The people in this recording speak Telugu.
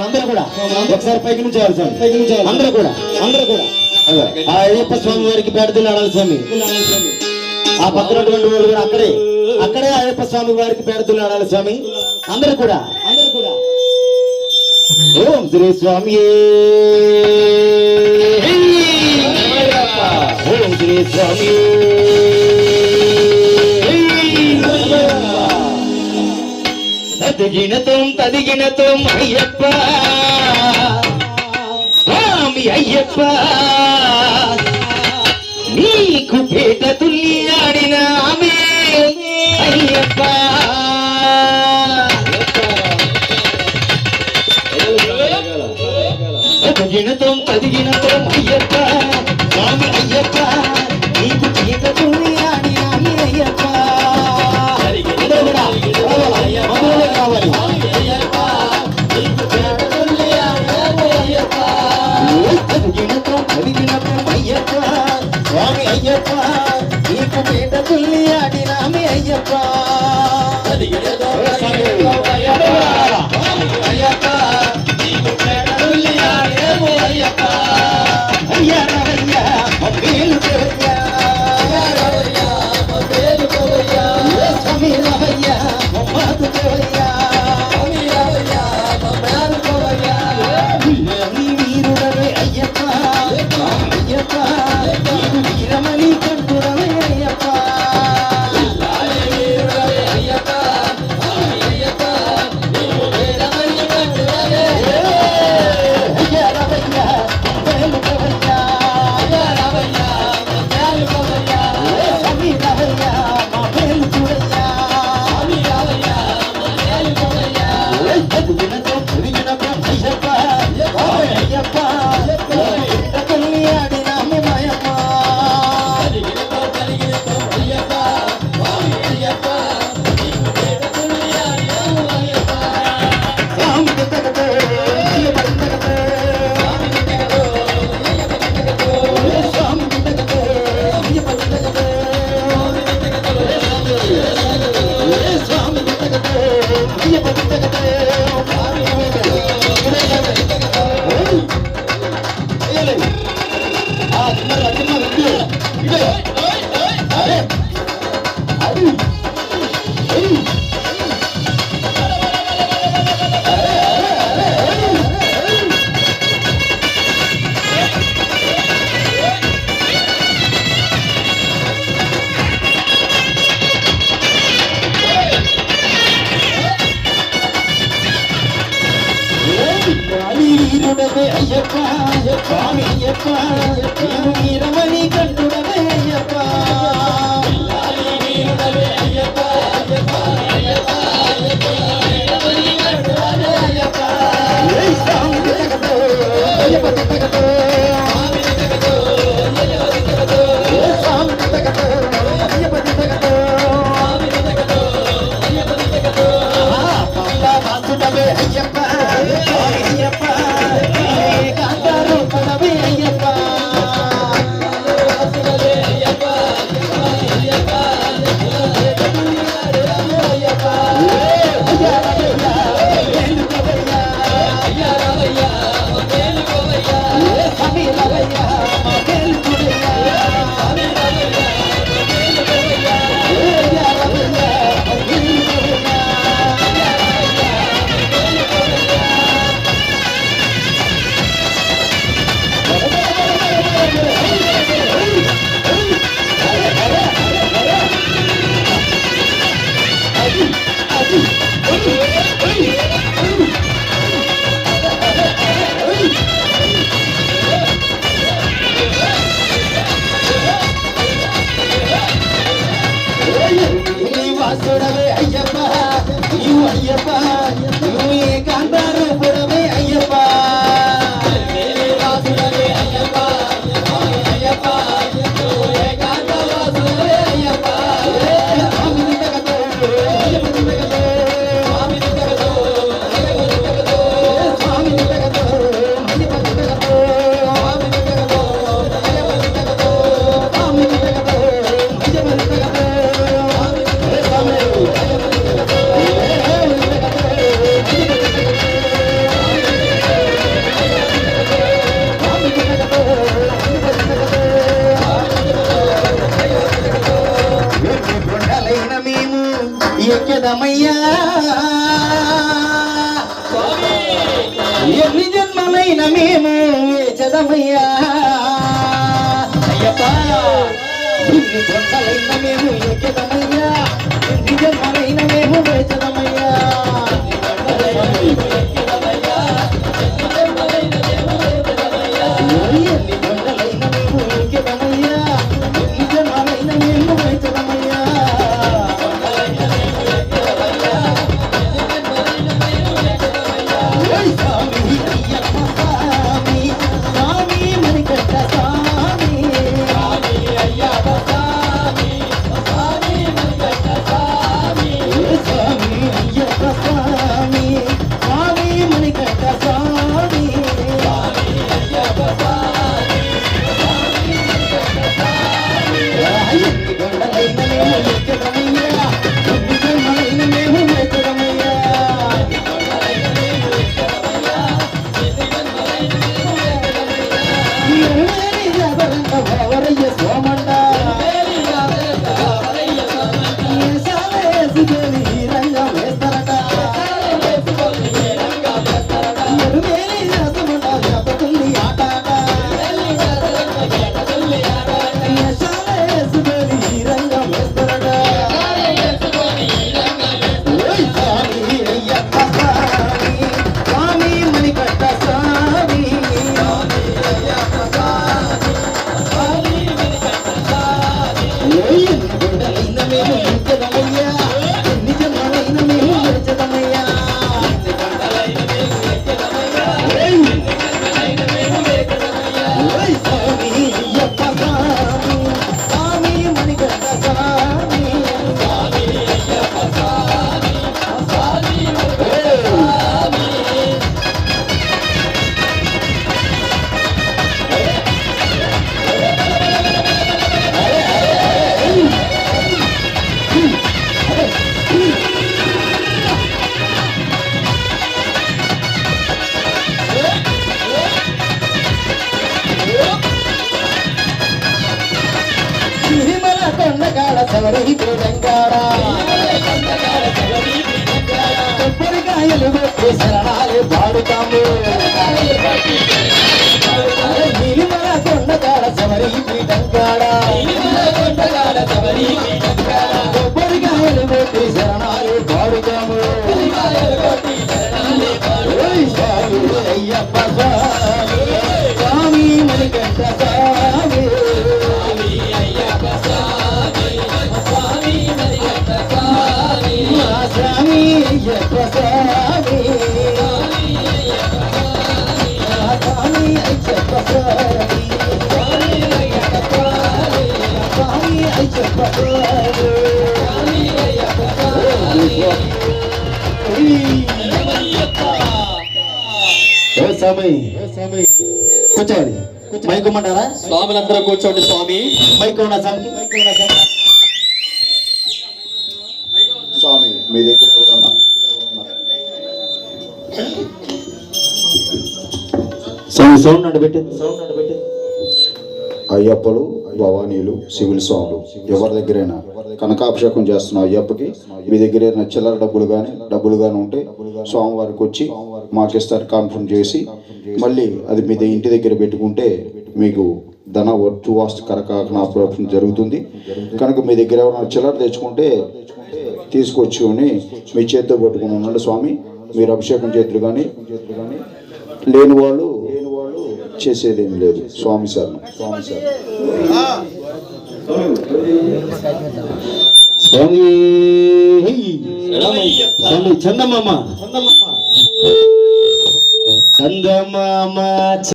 అందరూ కూడా ఒకసారి పైకి నుంచి అందరూ కూడా ఆ అయ్యప్ప స్వామి వారికి పేడతలు ఆడాలి స్వామి. ఆ పక్కనటువంటి వాళ్ళు కూడా అక్కడే అయ్యప్ప స్వామి వారికి పేడతలు ఆడాలి స్వామి. అందరూ కూడా ఓం శ్రీ స్వామి ఓం శ్రీ స్వామి తదిగినతో అయ్యప్ప స్వామి అయ్యప్ప నీకు పేట తుల్లి ఆడిన ఆమె అయ్యప్ప తదిగినతో అయ్యప్ప స్వామి అయ్యప్ప నీకు పేట తుల్లి ఆడిన ఆమె అయ్యప్ప కావాలి స్వామి అయ్యప్ప నీకు పేట తుల్లి ఆడినామి అయ్యప్ప అయ్యా రవయ్యా మేలు స్వామి రవయ్యా మాకు దేవయ్యా వీరుడవే అయ్యప్ప అయ్యప్ప వీరమణి కంటుడవే అయ్యప్ప అయ్యప్ప స్వామి అయ్యప్ప వీరమణి కంటుడవే అయ్యప్ప అయ్యప్ప అయ్యప్ప ఎన్ని జన్మలైన మేము వేచదమయ్యా అయ్యప్ప ఎన్ని జన్మలైన మేము ఎక్కెదమయ్యా ఎన్ని జన్మలైన మేము వేచదమయ్యా ఎన్ని జన్మలైన మేము ఎక్కెదమయ్యా ఎన్ని జన్మలైన మేము వేచదమయ్యా సవరి తెలంగాణ కొబ్బరికాయలు పెట్టి శరణాలు పాడుతాము నీలిమల కొండకాడ సవరి తెలంగాణ కొబ్బరికాయలు పెట్టి శరణాలు పాడుతాము స్వామి అయ్యప్ప స్వామి మణికంఠ స్వామి స్వామి అయ్యప్ప స్వామి స్వామి అయ్యప్ప స్వామి స్వామి అయ్యప్ప స్వామి కూర్చోండి మైకుమంటారా స్వాములందరూ కూర్చోండి స్వామి. మైకు ఉన్న స్వామికి మైకు ఉన్న స్వామి మీ దగ్గర ఎవరన్నా స్వామి సౌండ్ నడబెట్టింది అయ్యప్పలు భవానీలు సివిల్ స్వాములు ఎవరి దగ్గరైనా కనకాభిషేకం చేస్తున్న అయ్యప్పకి మీ దగ్గర ఏదైనా చిల్లర డబ్బులు కానీ ఉంటే స్వామివారికి వచ్చి మాకిస్తారు కాన్ఫర్మ్ చేసి మళ్ళీ అది మీ ఇంటి దగ్గర పెట్టుకుంటే మీకు ధన వర్తు వాస్తు కరకాకనాపం జరుగుతుంది. కనుక మీ దగ్గర ఎవరైనా చిల్లర తెచ్చుకుంటే తీసుకొచ్చుకొని మీ చేతితో పట్టుకుని ఉన్నాడు స్వామి. మీరు అభిషేకం చేతులు కానీ లేని వాళ్ళు చేసేదేం లేదు. స్వామి సార్ చందమామ